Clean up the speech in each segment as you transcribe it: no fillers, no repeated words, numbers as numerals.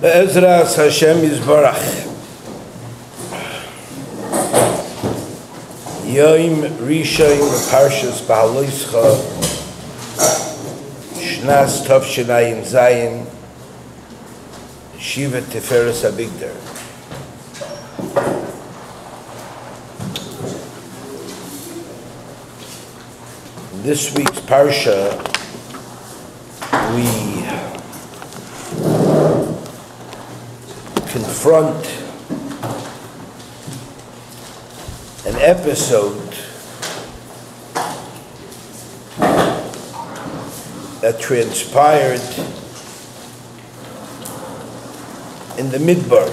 Be'ezras Hashem Yisbarach. Yom Rishon Parshas Behaloscha Shnas Tov Shenayim Zayin Shiva Tiferes Avigdor. In this week's Parsha, we confront an episode that transpired in the Midbar,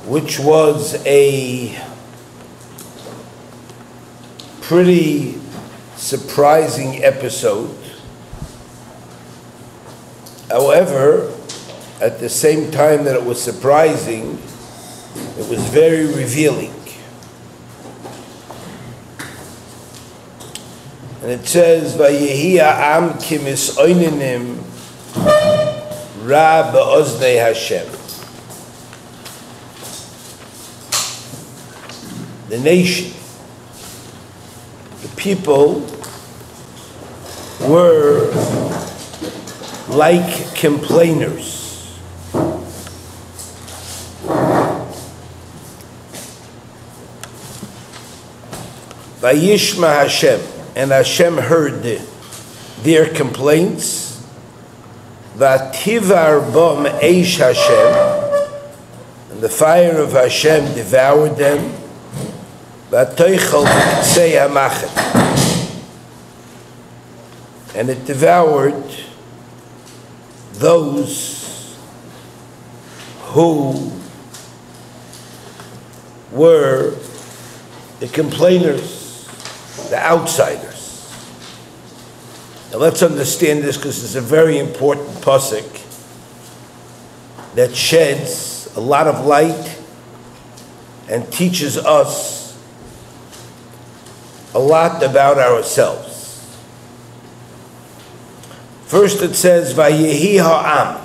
which was a pretty surprising episode. However, at the same time that it was surprising, it was very revealing. And it says, "Vayehi ha'am ki mis'oinenim ra be'oznei Hashem." The nation, the people, were like complainers. Vayishma Hashem, and Hashem heard their complaints. Vativar bom eish Hashem, and the fire of Hashem devoured them. Vatoichel b'ktsei hamachet, and it devoured those who were the complainers, the outsiders. Now let's understand this, because it's a very important pasuk that sheds a lot of light and teaches us a lot about ourselves. First it says, Vayehi ha'am.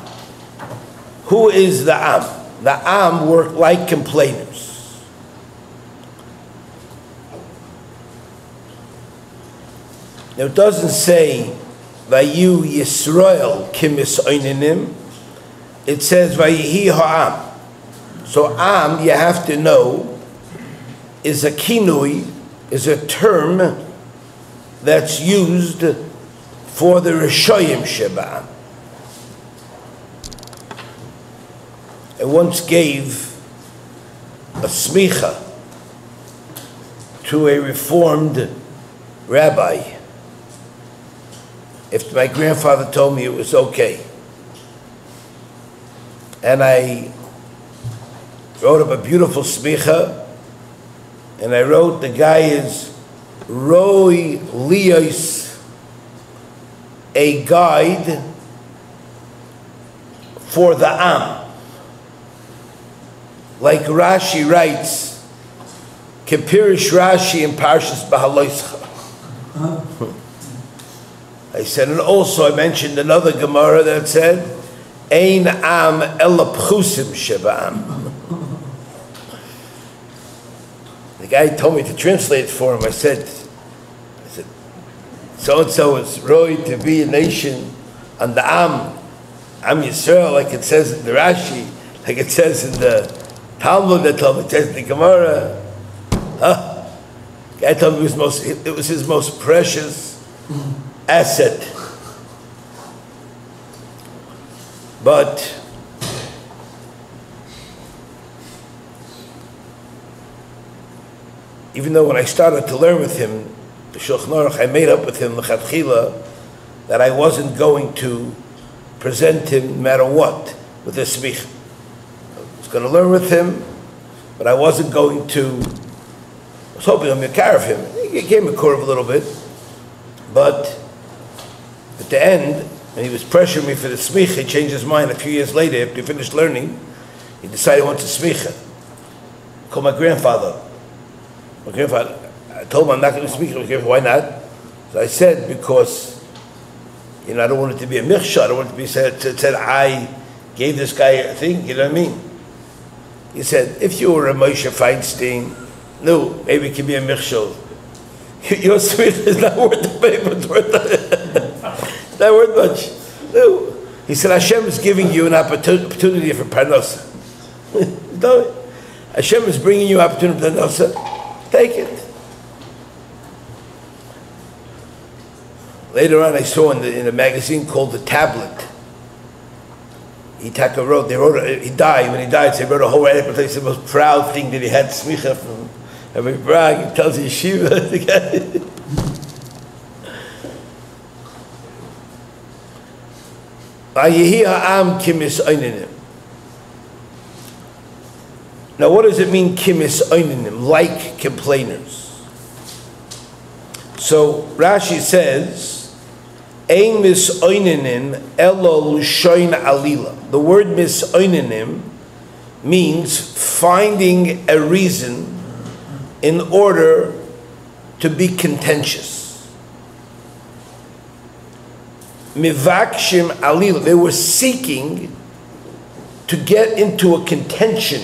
Who is the Am? The Am were like complainers. Now it doesn't say Vayu Yisroel ki mis'oinenim. It says Vayehi ha'am. So Am, you have to know, is a kinui, is a term that's used for the Rishoyim Sheba'am. I once gave a smicha to a Reformed rabbi if my grandfather told me it was okay. And I wrote up a beautiful smicha, and I wrote, the guy is Roy Lios, a guide for the Am. Like Rashi writes, Kepirish Rashi in Parshas Behaloscha. I said, and also I mentioned another Gemara that said, Ein Am ela pchusim sheba'am. The guy told me to translate it for him. I said, so-and-so is Roy to be a nation on the Am Yisroel, like it says in the Rashi, like it says in the Talmud, that told me, it says in the Gemara. The guy told me it was his most precious asset. But even though when I started to learn with him the Shulchan Aruch, I made up with him l'chatchila that I wasn't going to present him no matter what with a smicha. I was going to learn with him, but I wasn't going to. I was hoping I'm Yakar of him. He gave me a curve a little bit, but at the end, when he was pressuring me for the smicha, he changed his mind a few years later after he finished learning. He decided he wants a smicha. Called my grandfather. My grandfather, I told him I'm not going to speak. Why not? So I said, because You know, I don't want it to be a michshah. I don't want it to be said I gave this guy a thing. You know what I mean? He said, if you were a Moshe Feinstein, no, maybe it could be a michshah. Your sweet is not worth the paper. It's worth not worth much. No. He said, Hashem is giving you an opportunity for parnasa. No. Hashem is bringing you opportunity for parnasa. Take it. Later on, I saw in a magazine called The Tablet. He died. When he died, they wrote a whole article. It's the most proud thing that he had smicha from Brog. He tells yeshiva. Now, what does it mean, kimis oinanim? Like complainers. So Rashi says, "Ein mis oinanim elo lushoin alila." The word mis oinanim means finding a reason in order to be contentious. Mivakshim alila. They were seeking to get into a contention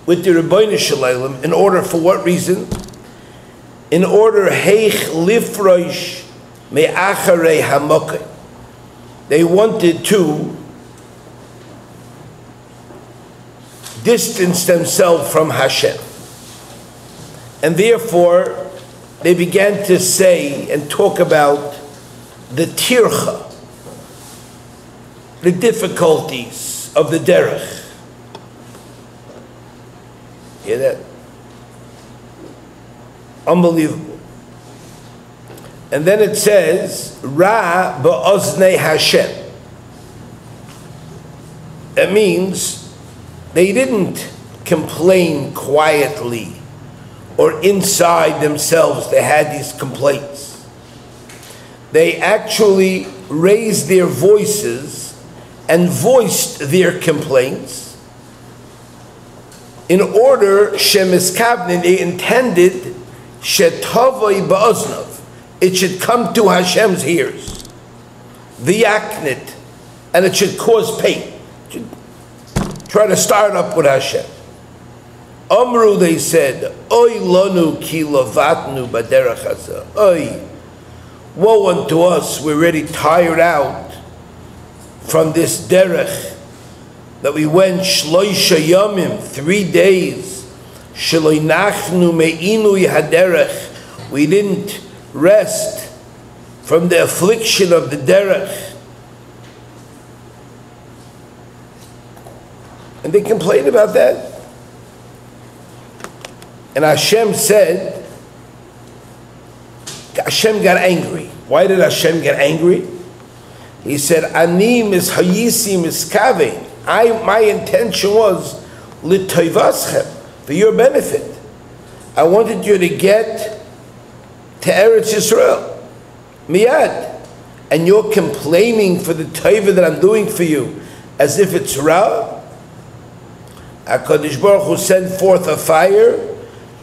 with the Rebbeinu Shalom. In order, for what reason? In order, heich lifrosh me'acharei hamokai. They wanted to distance themselves from Hashem. And therefore, they began to say and talk about the tircha, the difficulties of the derech. Hear that? Unbelievable. And then it says, Ra ba'oznei Hashem. That means they didn't complain quietly or inside themselves. They had these complaints. They actually raised their voices and voiced their complaints in order, Shemiskavnin, they intended, Shetavoi ba'oznav, it should come to Hashem's ears, V'yaknit, and it should cause pain. It should try to start up with Hashem. Amru, they said, Oy lanu ki lavatnu baderech hazeh. Oy, woe unto us, we're already tired out from this derech that we went shloisha yamim, 3 days. Shloinachnu me'inu haderech. We didn't rest from the affliction of the derech. And they complained about that. And Hashem said, Hashem got angry. Why did Hashem get angry? He said, Ani mishayisi miskavein. My intention was l'toivaschem, for your benefit. I wanted you to get to Eretz Yisroel, miyad, and you're complaining for the tova that I'm doing for you, as if it's ra. HaKadosh Baruch Hu sent forth a fire,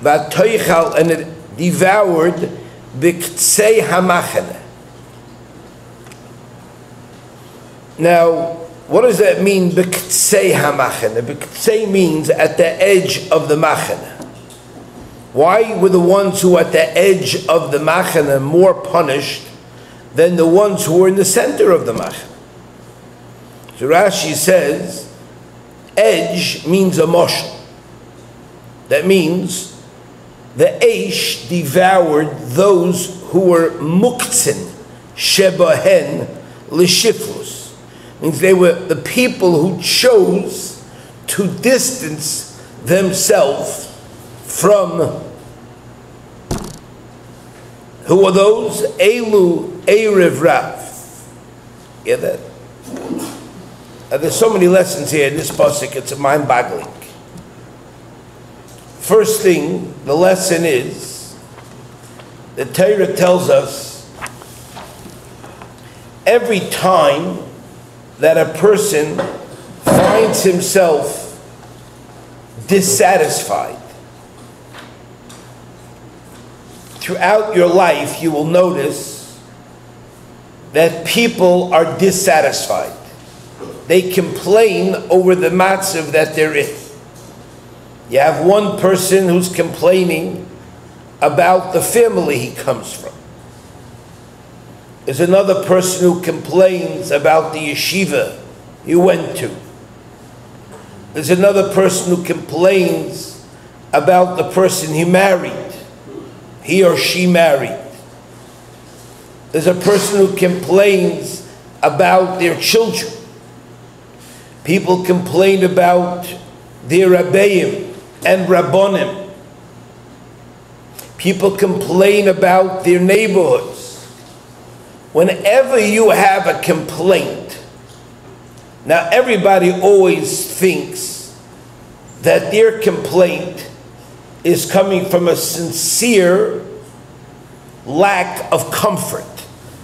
v'atoichal, and it devoured b'ktsei hamachane. Now, what does that mean, b'ktsei hamachane? B'ktsei means at the edge of the machane. Why were the ones who were at the edge of the machane more punished than the ones who were in the center of the machane? So Rashi says, edge means a moshel. That means the Eish devoured those who were muktzin, shebahen, l'shiflus. Means they were the people who chose to distance themselves from, who are those? Elu Erev Rav. Hear that? There's so many lessons here in this pasuk, it's mind-boggling. First thing, the lesson is, the Torah tells us, every time that a person finds himself dissatisfied, throughout your life you will notice that people are dissatisfied. They complain over the matzav that they're in. You have one person who's complaining about the family he comes from. There's another person who complains about the yeshiva he went to. There's another person who complains about the person he married, he or she married. There's a person who complains about their children. People complain about their rabbeim and rabbonim. People complain about their neighborhoods. Whenever you have a complaint, now everybody always thinks that their complaint is coming from a sincere lack of comfort.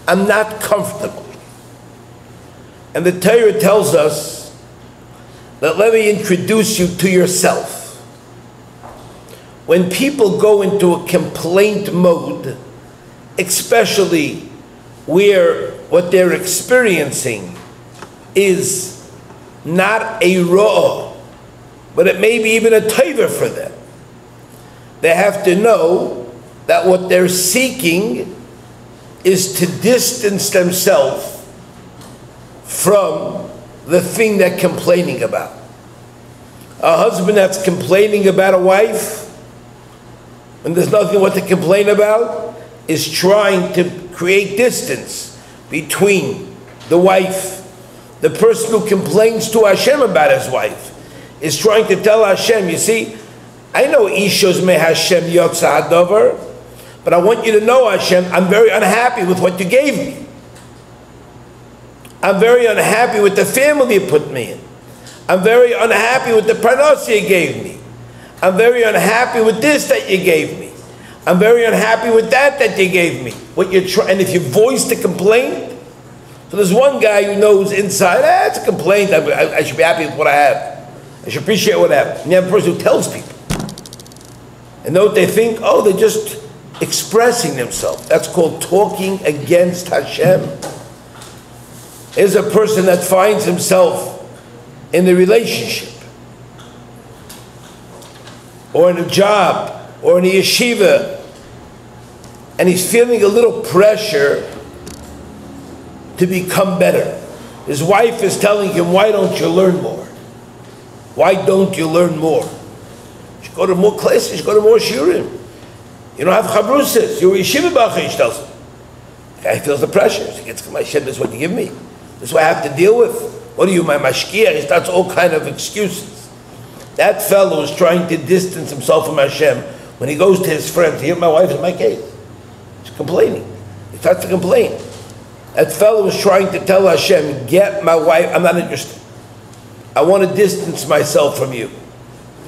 I'm not comfortable. And the Torah tells us that let me introduce you to yourself. When people go into a complaint mode, especially where what they're experiencing is not a raw, but it may be even a taiva for them, they have to know that what they're seeking is to distance themselves from the thing they're complaining about. A husband that's complaining about a wife, and there's nothing what to complain about, is trying to create distance between the wife. The person who complains to Hashem about his wife is trying to tell Hashem, you see, I know Ishos me Hashem yotza hadover, but I want you to know, Hashem, I'm very unhappy with what you gave me. I'm very unhappy with the family you put me in. I'm very unhappy with the parnasa you gave me. I'm very unhappy with this that you gave me. I'm very unhappy with that you gave me. What you're trying, and if you voice the complaint, so there's one guy who knows inside, it's a complaint. I should be happy with what I have. I should appreciate what I have. And you have a person who tells people, and know what they think. Oh, they're just expressing themselves. That's called talking against Hashem. Is a person that finds himself in a relationship, or in a job, or in a yeshiva, and he's feeling a little pressure to become better. His wife is telling him, why don't you learn more? Why don't you learn more? You should go to more classes, you should go to more shiurim. You don't have chabrusas, you're a yeshiva bachar, she tells him. The guy feels the pressure. He gets, my Hashem, this is what you give me. This is what I have to deal with. What are you, my mashkiach? He starts all kind of excuses. That fellow is trying to distance himself from Hashem. When he goes to his friends, here, my wife is my case. He's complaining. He starts to complain. That fellow is trying to tell Hashem, get my wife, I'm not interested. I want to distance myself from you.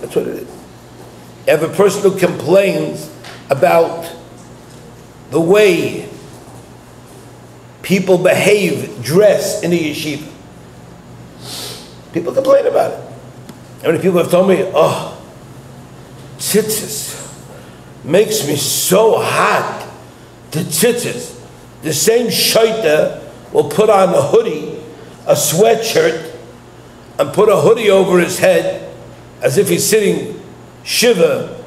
That's what it is. You have a person who complains about the way people behave, dress in the yeshiva. People complain about it. How many people have told me, oh, tzitzis makes me so hot. The tzitzis. The same SHLITA will put on a hoodie, a sweatshirt, and put a hoodie over his head as if he's sitting shiva,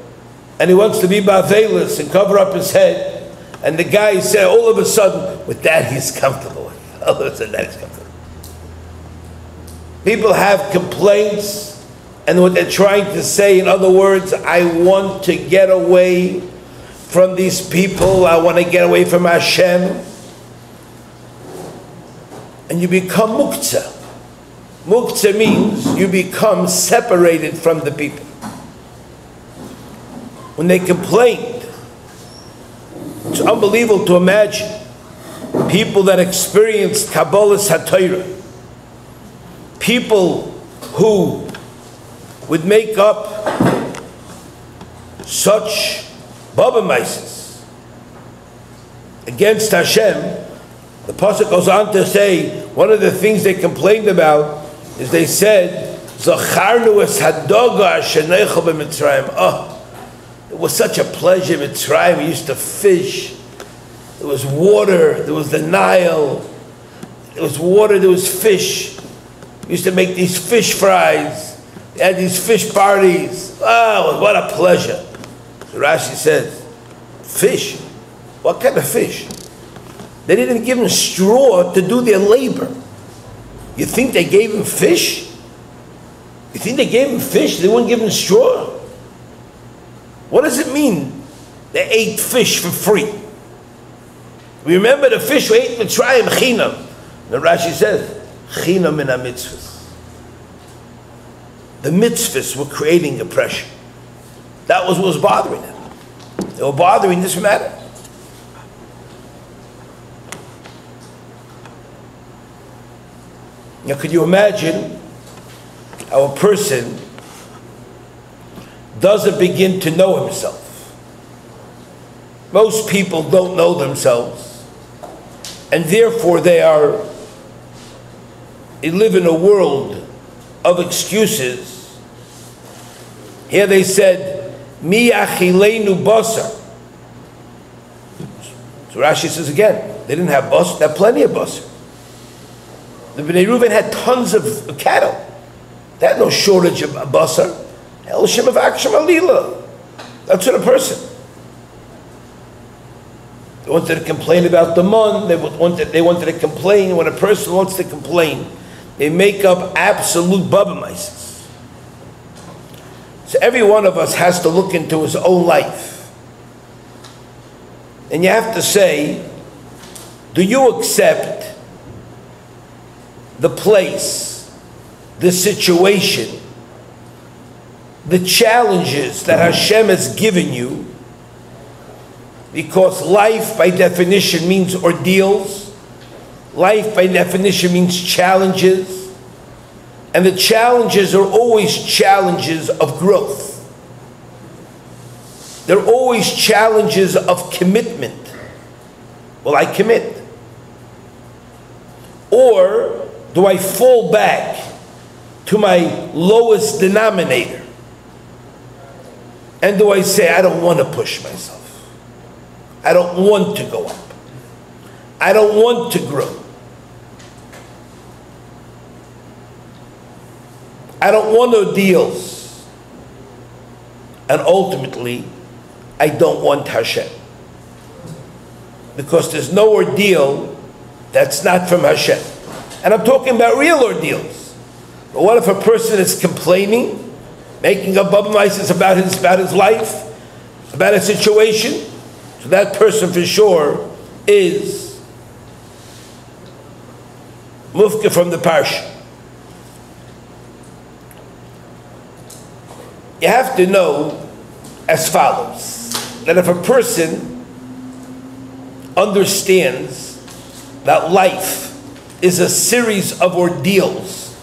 and he wants to be bavelis and cover up his head. And the guy said, all of a sudden, with that he's comfortable. All of a sudden, that he's comfortable. People have complaints, and what they're trying to say, in other words, I want to get away from these people, I want to get away from Hashem. And you become muktzah. Muktzah means you become separated from the people. When they complained, it's unbelievable to imagine people that experienced Kabbalas HaTorah, people who would make up such Baba Mises against Hashem. The pasuk goes on to say, one of the things they complained about is they said, Zacharnu es hadoga asheneichel b'Mitzrayim. Oh, it was such a pleasure in Mitzrayim. We used to fish. There was water. There was the Nile. There was water, there was fish. We used to make these fish fries. We had these fish parties. Oh, what a pleasure. So Rashi says, fish? What kind of fish? They didn't give them straw to do their labor. You think they gave them fish? You think they gave them fish? They wouldn't give them straw? What does it mean they ate fish for free? We remember the fish we ate in Mitzrayim, chinam. The Rashi says, chinam in ha-mitzvahs. The mitzvahs were creating oppression. That was what was bothering them. They were bothering this matter. Now, could you imagine how a person doesn't begin to know himself? Most people don't know themselves, and therefore they live in a world of excuses. Here they said, Mi achilenu basar. So Rashi says again, they didn't have basar, they had plenty of basar. The Bnei Reuven had tons of cattle. They had no shortage of basar. Elshim of Aksham Alila. That's what a person. They wanted to complain about the mun. They wanted to complain. When a person wants to complain, they make up absolute bubamaises. So every one of us has to look into his own life. And you have to say, do you accept the place, the situation, the challenges that Hashem has given you? Because life by definition means ordeals. Life by definition means challenges. And the challenges are always challenges of growth. They're always challenges of commitment. Will I commit? Or do I fall back to my lowest denominator? And do I say, I don't want to push myself. I don't want to go up. I don't want to grow. I don't want ordeals. And ultimately, I don't want Hashem. Because there's no ordeal that's not from Hashem. And I'm talking about real ordeals. But what if a person is complaining, making up bubamaises about his life, about a situation? So that person for sure is mufka from the parsha. You have to know as follows, that if a person understands that life is a series of ordeals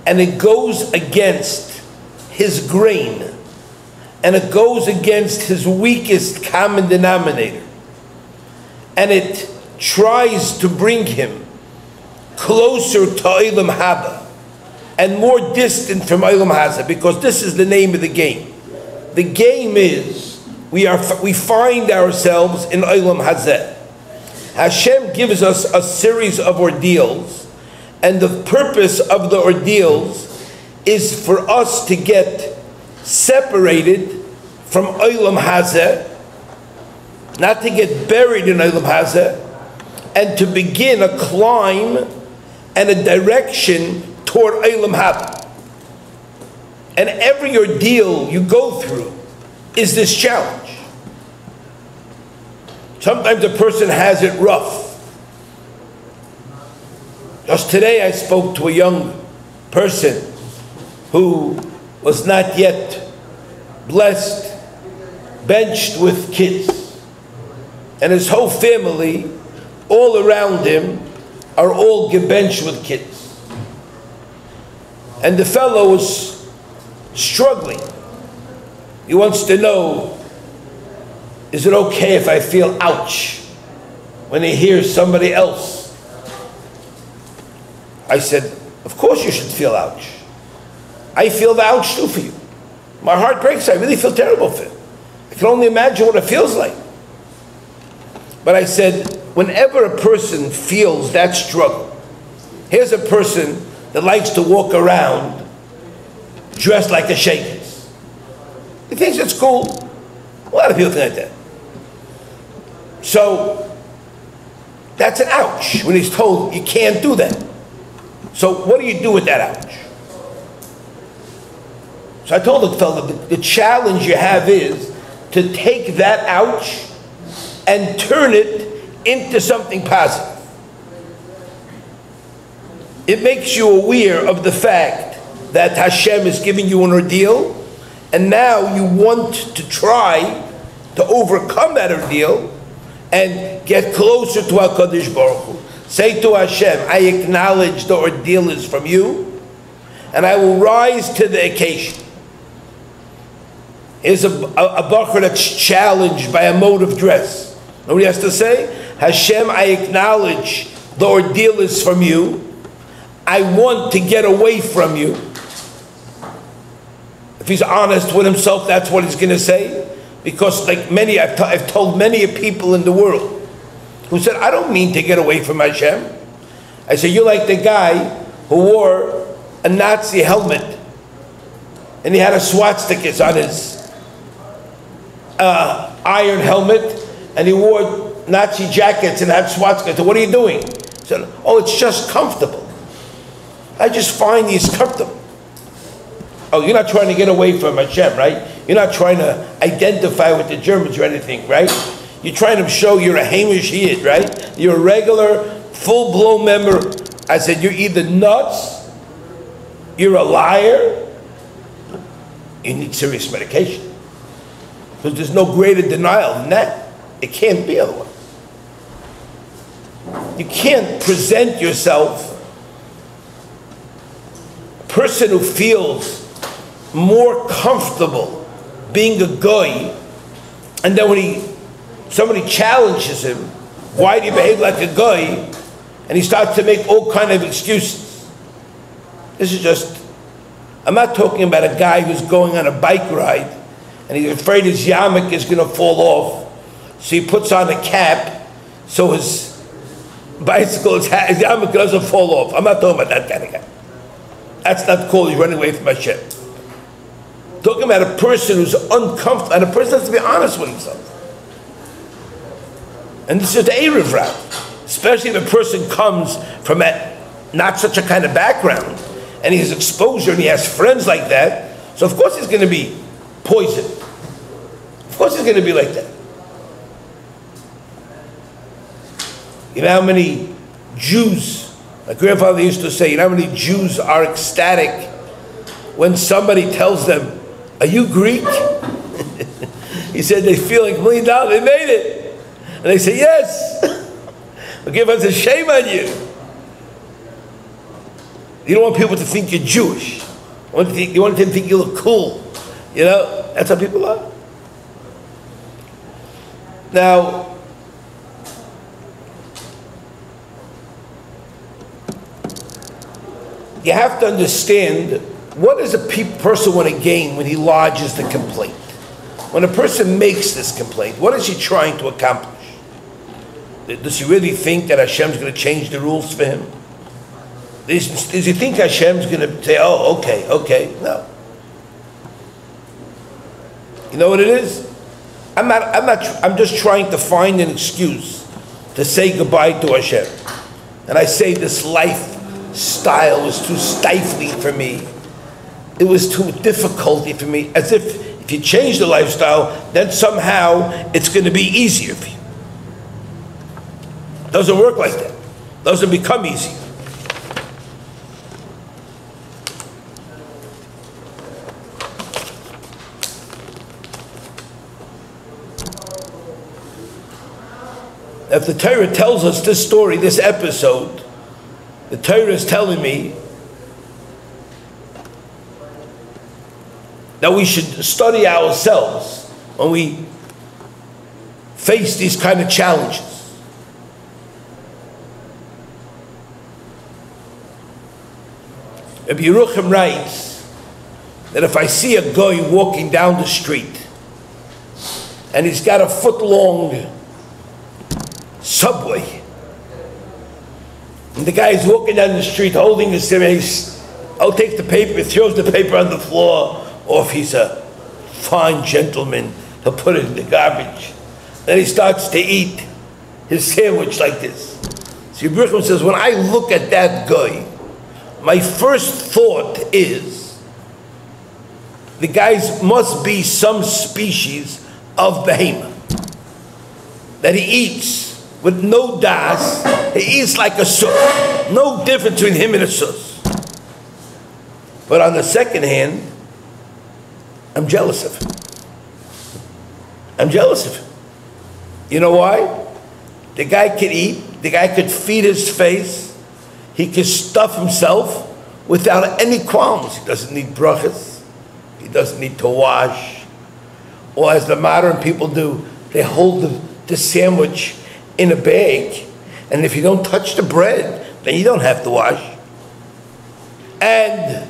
and it goes against his grain and it goes against his weakest common denominator and it tries to bring him closer to Olam Haba and more distant from Olam Haza, because this is the name of the game. The game is we find ourselves in Olam Hazeh. Hashem gives us a series of ordeals, and the purpose of the ordeals is for us to get separated from Olam Hazeh, not to get buried in Olam Hazeh, and to begin a climb and a direction toward Olam Haba. And every ordeal you go through is this challenge. Sometimes a person has it rough. Just today I spoke to a young person who was not yet blessed, benched with kids. And his whole family, all around him, are all gebenched with kids. And the fellow was struggling. He wants to know, is it okay if I feel ouch when he hears somebody else? I said, of course you should feel ouch. I feel the ouch too for you. My heart breaks. I really feel terrible for him. I can only imagine what it feels like. But I said, whenever a person feels that struggle, Here's a person that likes to walk around dressed like a sheikh. He thinks it's cool. A lot of people think like that. So that's an ouch when he's told you can't do that. So what do you do with that ouch? So I told the fellow the challenge you have is to take that ouch and turn it into something positive. It makes you aware of the fact that Hashem is giving you an ordeal, and now you want to try to overcome that ordeal and get closer to HaKadosh Baruch Hu. Say to Hashem, I acknowledge the ordeal is from you, and I will rise to the occasion. Here's a bacher that's challenged by a mode of dress. Know what he has to say? Hashem, I acknowledge the ordeal is from you. I want to get away from you. If he's honest with himself, that's what he's going to say. Because like many, I've told many people in the world who said, I don't mean to get away from Hashem. I said, you're like the guy who wore a Nazi helmet and he had a swastika on his iron helmet, and he wore Nazi jackets and had swastikas. So what are you doing? He said, oh, it's just comfortable. I just find these comfortable. Oh, you're not trying to get away from Hashem, right? You're not trying to identify with the Germans or anything, right? You're trying to show you're a Hamish Yid, right? You're a regular, full-blown member. I said, you're either nuts, you're a liar, you need serious medication. Because there's no greater denial than that. It can't be otherwise. You can't present yourself. A person who feels more comfortable being a goy, and then when somebody challenges him, why do you behave like a goy? And he starts to make all kind of excuses. This is just, I'm not talking about a guy who's going on a bike ride and he's afraid his yarmulke is going to fall off, so he puts on a cap so his bicycle, his yarmulke doesn't fall off. I'm not talking about that kind of guy. That's not cool. He's running away from Hashem. Talking about a person who's uncomfortable, and a person has to be honest with himself. And this is the Erev route, especially if a person comes from not such a kind of background, and he has exposure and he has friends like that, so of course he's going to be poisoned. Of course he's going to be like that. You know how many Jews, my grandfather used to say, you know how many Jews are ecstatic when somebody tells them, are you Greek? He said they feel like $1 million, they made it. And they say, yes. But give us a shame on you. You don't want people to think you're Jewish. You want them to think you look cool. You know, that's how people are. Now, you have to understand, what does a person want to gain when he lodges the complaint? When a person makes this complaint, what is he trying to accomplish? Does he really think that Hashem's going to change the rules for him? Does he think Hashem's going to say, oh, okay, no. You know what it is? I'm just trying to find an excuse to say goodbye to Hashem. And I say this lifestyle was too stifling for me. It was too difficult for me. As if you change the lifestyle, then somehow it's going to be easier for you. Doesn't work like that. Doesn't become easier. If the Torah tells us this story, this episode, the Torah is telling me that we should study ourselves when we face these kind of challenges. Rabbi Yerucham writes that if I see a guy walking down the street and he's got a foot-long subway And the guy is walking down the street holding his semeis. I'll take the paper, throws the paper on the floor, or if he's a fine gentleman, he'll put it in the garbage. Then he starts to eat his sandwich like this. So Yisroel says, when I look at that guy, my first thought is, the guy must be some species of behemoth. That he eats with no das, he eats like a sus. No difference between him and a sus. But on the second hand, I'm jealous of him. I'm jealous of him. You know why? The guy could eat, the guy could feed his face, he could stuff himself without any qualms. He doesn't need brachas, he doesn't need to wash. Or as the modern people do, they hold the sandwich in a bag, and if you don't touch the bread, then you don't have to wash. And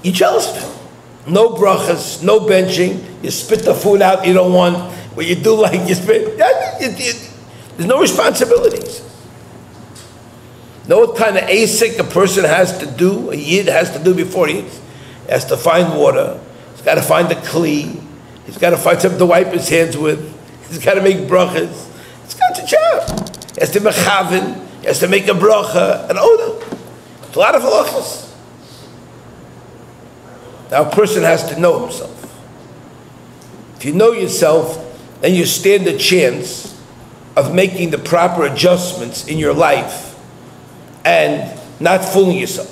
you're jealous of him. No brachas, no benching, you spit the food out you don't want, what you do like you spit, there's no responsibilities. Know what kind of asik a person has to do, a yid has to do before he eats? He has to find water, he's got to find the kli, he's got to find something to wipe his hands with, he's got to make brachas, it's got a job. He has to mechaven, he has to make a bracha, an oda. It's a lot of halachas. Now a person has to know himself. If you know yourself, then you stand a chance of making the proper adjustments in your life and not fooling yourself.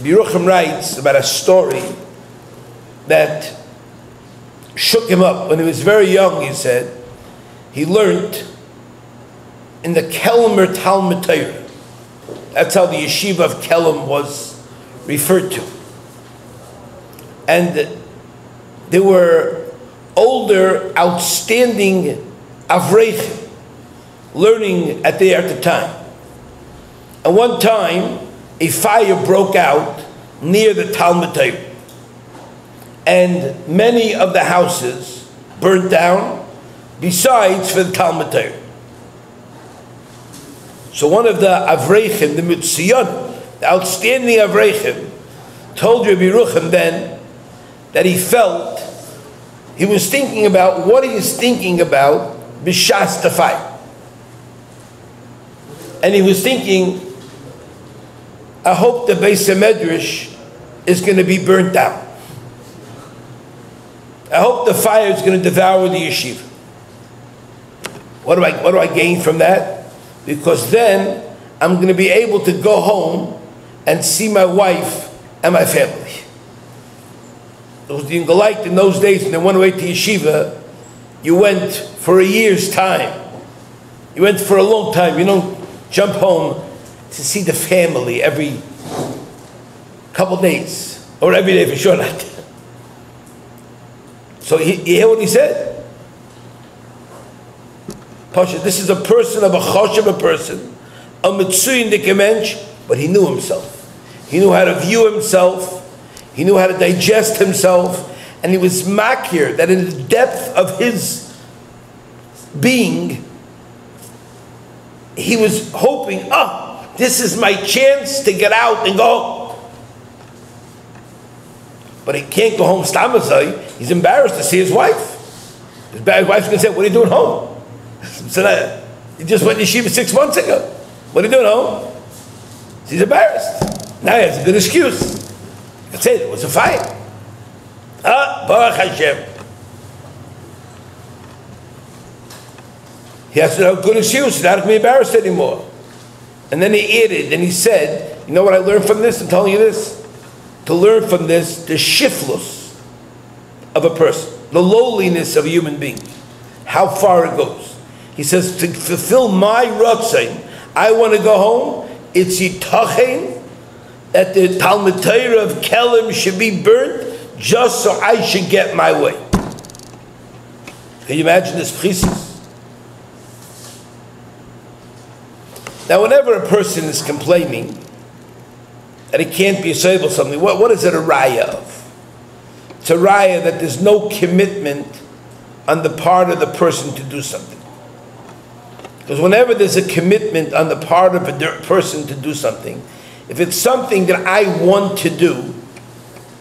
Yerucham writes about a story that shook him up. When he was very young, he said, he learned in the Kelmer Talmud Torah. That's how the yeshiva of Kelm was referred to. And there were older, outstanding Avrechim learning there at the time. And one time, a fire broke out near the Talmud Torah. And many of the houses burnt down, besides for the Talmud Torah. So one of the Avrechim, the Mitzion, the outstanding Avrechim, told Rabbi Yerucham then that he felt, he was thinking about what he is thinking about b'shas the fire. And he was thinking, I hope the Beis HaMedrash is going to be burnt down. I hope the fire is going to devour the yeshiva. What do I gain from that? Because then I'm going to be able to go home and see my wife and my family. It was the Ingolite in those days, when they went away to yeshiva, you went for a year's time. You went for a long time. You don't jump home to see the family every couple days, or every day for sure not. So you hear what he said? Pasha, this is a person, of a choshev, a person, a mitzuyin dikemensch, but he knew himself. He knew how to view himself. He knew how to digest himself, and he was makir that in the depth of his being, he was hoping, this is my chance to get out and go. But he can't go home stamazai. He's embarrassed to see his wife. His wife's going to say, what are you doing home? So now, he just went to yeshiva 6 months ago. What are you doing home? He's embarrassed. Now he has a good excuse. That's it was a fire. Baruch Hashem. He has to have a good excuse, not to be embarrassed anymore. And then he added, and he said, you know what I learned from this? I'm telling you this. To learn from this, the shiflus of a person, the lowliness of a human being, how far it goes. He says, to fulfill my ratzain, I want to go home, it's yitachen, that the Talmud Torah of Kelm should be burnt just so I should get my way. Can you imagine this pchisis? Now, whenever a person is complaining that he can't be able something, what is it a raya of? It's a raya that there's no commitment on the part of the person to do something. Because whenever there's a commitment on the part of a person to do something, if it's something that I want to do,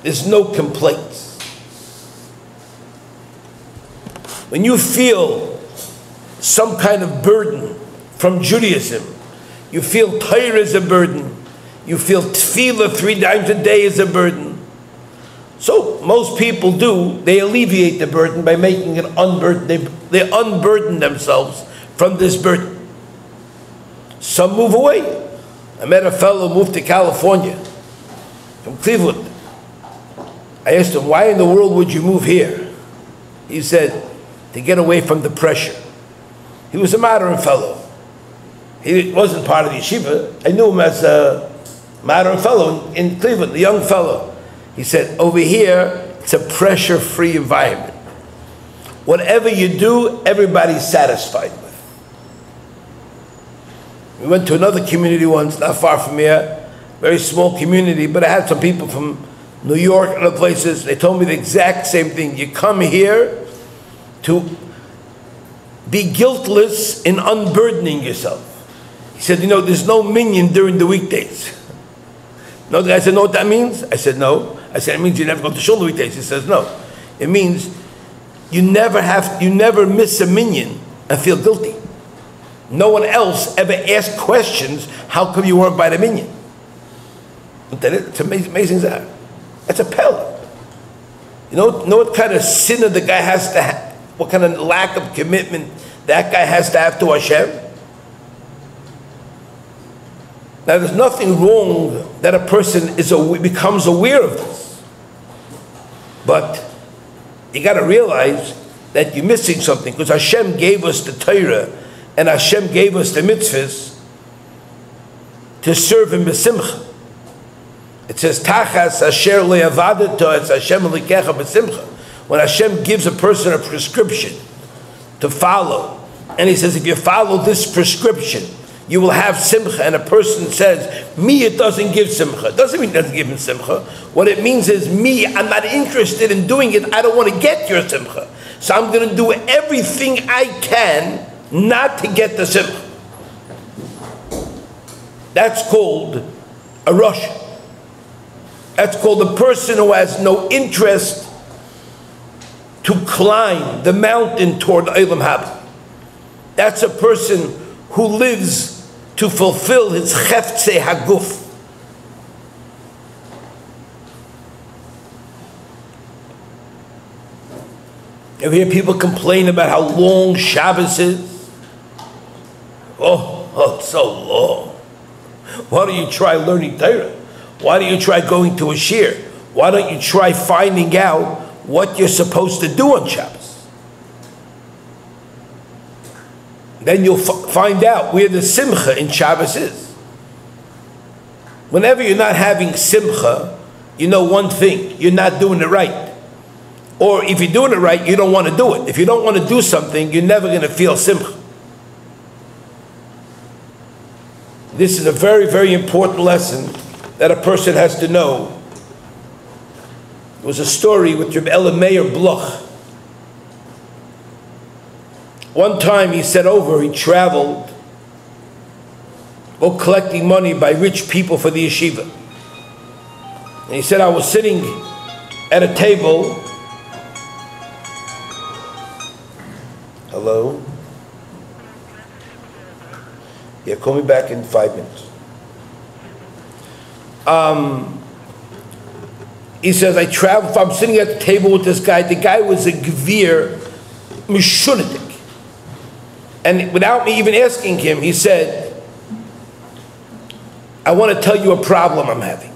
there's no complaints. When you feel some kind of burden from Judaism, you feel Torah is a burden, you feel tefillah 3 times a day is a burden. So most people do, they alleviate the burden by making it unburdened. They unburden themselves from this burden. Some move away. I met a fellow who moved to California from Cleveland. I asked him, why in the world would you move here? He said, to get away from the pressure. He was a modern fellow. He wasn't part of the yeshiva. I knew him as a modern fellow in Cleveland, a young fellow. He said, over here, it's a pressure-free environment. Whatever you do, everybody's satisfied with. We went to another community once, not far from here, very small community, but I had some people from New York and other places. They told me the exact same thing. You come here to be guiltless in unburdening yourself. He said, you know, there's no minyan during the weekdays. No, I said, know what that means? I said, no. I said, it means you never go to shul the weekdays. He says, no. It means you never miss a minyan and feel guilty. No one else ever asked questions, how come you weren't by the minyan? It's amazing that. That's a pella. You know what kind of sinner the guy has to have, what kind of lack of commitment that guy has to have to Hashem? Now there's nothing wrong that a person becomes aware of this. But you got to realize that you're missing something, because Hashem gave us the Torah and Hashem gave us the mitzvahs to serve Him b'simcha. It says, Tachas asher le'avadeto etz Hashem elikecha b'simcha. When Hashem gives a person a prescription to follow, and He says, if you follow this prescription, you will have simcha, and a person says, me, it doesn't give simcha. It doesn't mean it doesn't give him simcha. What it means is, me, I'm not interested in doing it. I don't want to get your simcha. So I'm going to do everything I can not to get the simcha. That's called a rush. That's called a person who has no interest to climb the mountain toward Olam Haba. That's a person who lives to fulfill his cheftze haguf. You hear people complain about how long Shabbos is? Oh, it's so long. Why don't you try learning Torah? Why don't you try going to a shir? Why don't you try finding out what you're supposed to do on Shabbos? Then you'll find out where the simcha in Shabbos is. Whenever you're not having simcha, you know one thing, you're not doing it right. Or if you're doing it right, you don't want to do it. If you don't want to do something, you're never going to feel simcha. This is a very, very important lesson that a person has to know. There was a story with Reb Meir Bloch. One time he said he traveled, collecting money by rich people for the yeshiva. And he said, I was sitting at a table. Hello? Yeah, call me back in 5 minutes. He says, I traveled, I'm sitting at the table with this guy. The guy was a gvir, mishunadik. And without me even asking him, he said, I want to tell you a problem I'm having.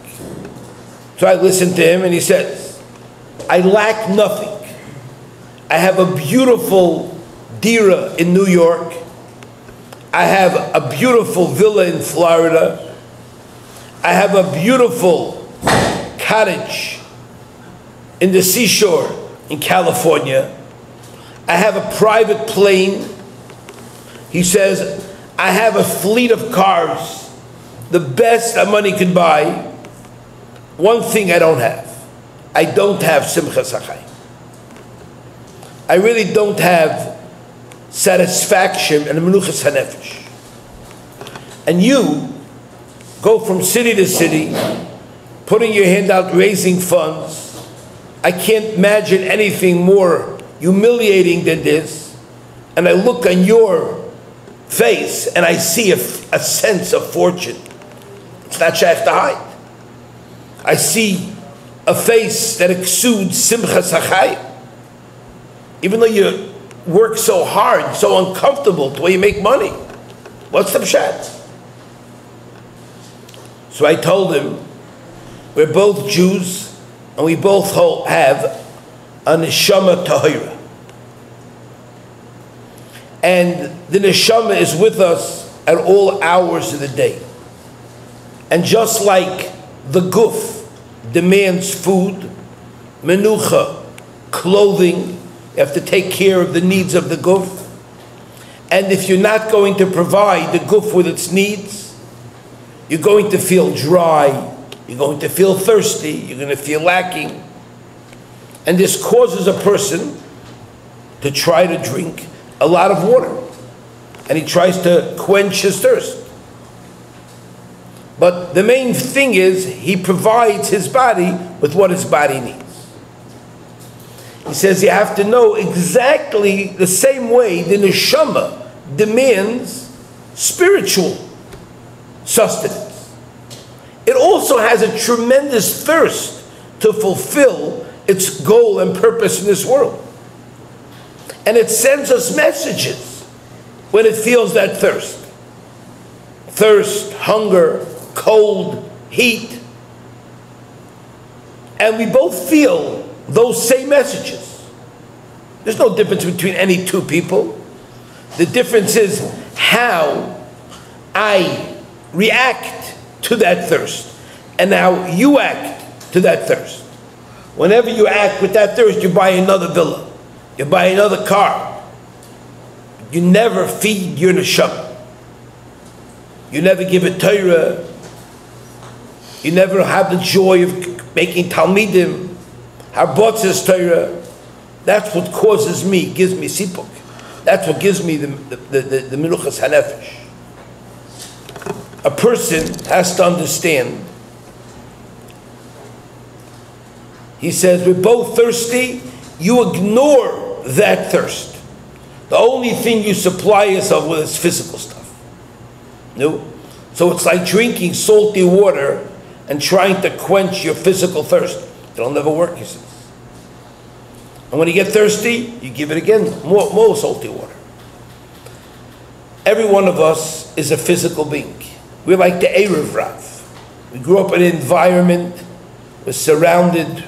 So I listened to him, and he says, I lack nothing. I have a beautiful dira in New York. I have a beautiful villa in Florida. I have a beautiful cottage in the seashore in California. I have a private plane. He says, I have a fleet of cars, the best that money could buy. One thing I don't have. I don't have simchas hachayim. I really don't have satisfaction and menuchas hanefesh. And you go from city to city, putting your hand out, raising funds. I can't imagine anything more humiliating than this. And I look on your face and I see a sense of fortune. It's not shaykh to hide. I see a face that exudes simchas hachayim. Even though you work so hard, so uncomfortable, the way you make money. What's the pshat? So I told him, we're both Jews, and we both have a neshama tahira. And the neshama is with us at all hours of the day. And just like the guf demands food, menucha, clothing, you have to take care of the needs of the guf. And if you're not going to provide the guf with its needs, you're going to feel dry, you're going to feel thirsty, you're going to feel lacking. And this causes a person to try to drink a lot of water. And he tries to quench his thirst. But the main thing is, he provides his body with what his body needs. He says you have to know exactly the same way the neshama demands spiritual sustenance. It also has a tremendous thirst to fulfill its goal and purpose in this world. And it sends us messages when it feels that thirst. Thirst, hunger, cold, heat. And we both feel those same messages. There's no difference between any two people. The difference is how I react to that thirst and how you act to that thirst. Whenever you act with that thirst, you buy another villa, you buy another car. You never feed your neshama. You never give it Torah. You never have the joy of making talmidim, harbotzes Torah. That's what causes me, gives me sipuk. That's what gives me the menuchas hanefesh. A person has to understand. He says, we're both thirsty. You ignore that thirst. The only thing you supply yourself with is physical stuff. No? So it's like drinking salty water and trying to quench your physical thirst. It'll never work, he says. And when you get thirsty, you give it again, more salty water. Every one of us is a physical being. We're like the HaRav. We grew up in an environment, we're surrounded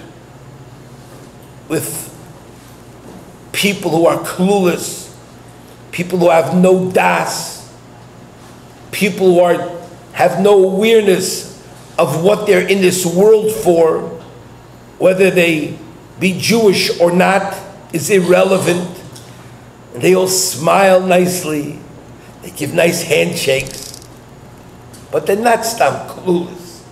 with people who are clueless, people who have no das, people who have no awareness of what they're in this world for, whether they be Jewish or not is irrelevant. And they all smile nicely, they give nice handshakes, but they're not stam clueless.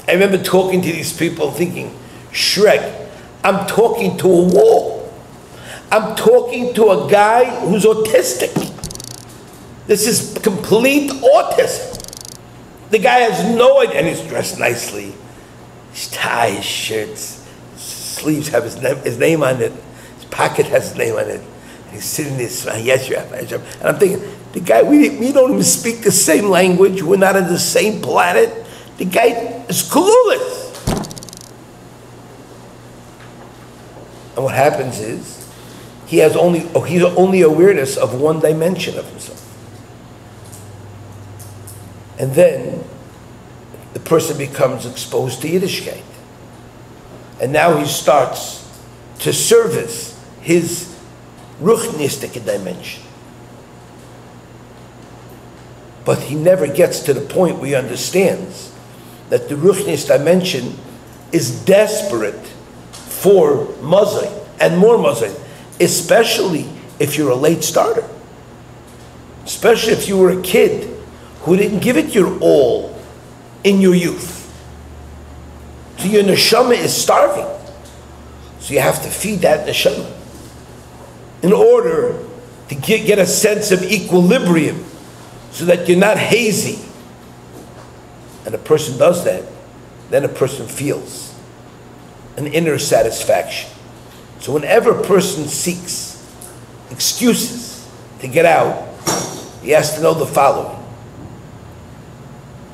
I remember talking to these people thinking, Shrek, I'm talking to a wall. I'm talking to a guy who's autistic. This is complete autism. The guy has no idea, and he's dressed nicely. His tie, his shirts, his sleeves have his name on it. His pocket has his name on it. And he's sitting there smiling, yes, Rabbi. And I'm thinking, the guy, we don't even speak the same language. We're not on the same planet. The guy is clueless. And what happens is, he's only awareness of one dimension of himself. And then the person becomes exposed to Yiddishkeit. And now he starts to service his ruchnistic dimension. But he never gets to the point where he understands that the ruchnis dimension is desperate for Muslim and more Muslim, especially if you're a late starter. Especially if you were a kid who didn't give it your all in your youth. So your neshama is starving. So you have to feed that neshama in order to get a sense of equilibrium so that you're not hazy. And a person does that, then a person feels an inner satisfaction. So whenever a person seeks excuses to get out, he has to know the following.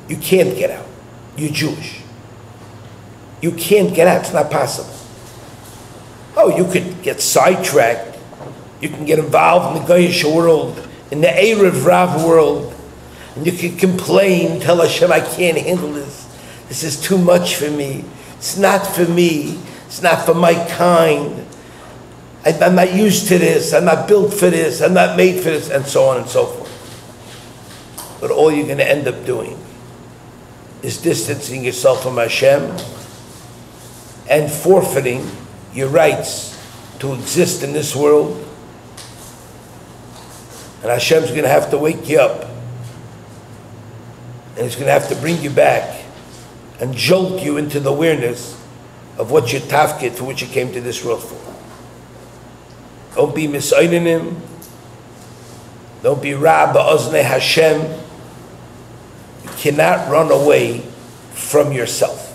You can't get out. You're Jewish. You can't get out. It's not possible. Oh, you could get sidetracked. You can get involved in the Goyish world, in the Erev Rav world, and you can complain, tell Hashem, I can't handle this. This is too much for me. It's not for me. It's not for my kind. I'm not used to this. I'm not built for this. I'm not made for this, and so on and so forth. But all you're going to end up doing is distancing yourself from Hashem and forfeiting your rights to exist in this world. And Hashem's going to have to wake you up. And He's going to have to bring you back and jolt you into the awareness of what your tafkid, for which you came to this world for. Don't be misayninim. Don't be ra ba'oznei Hashem. You cannot run away from yourself.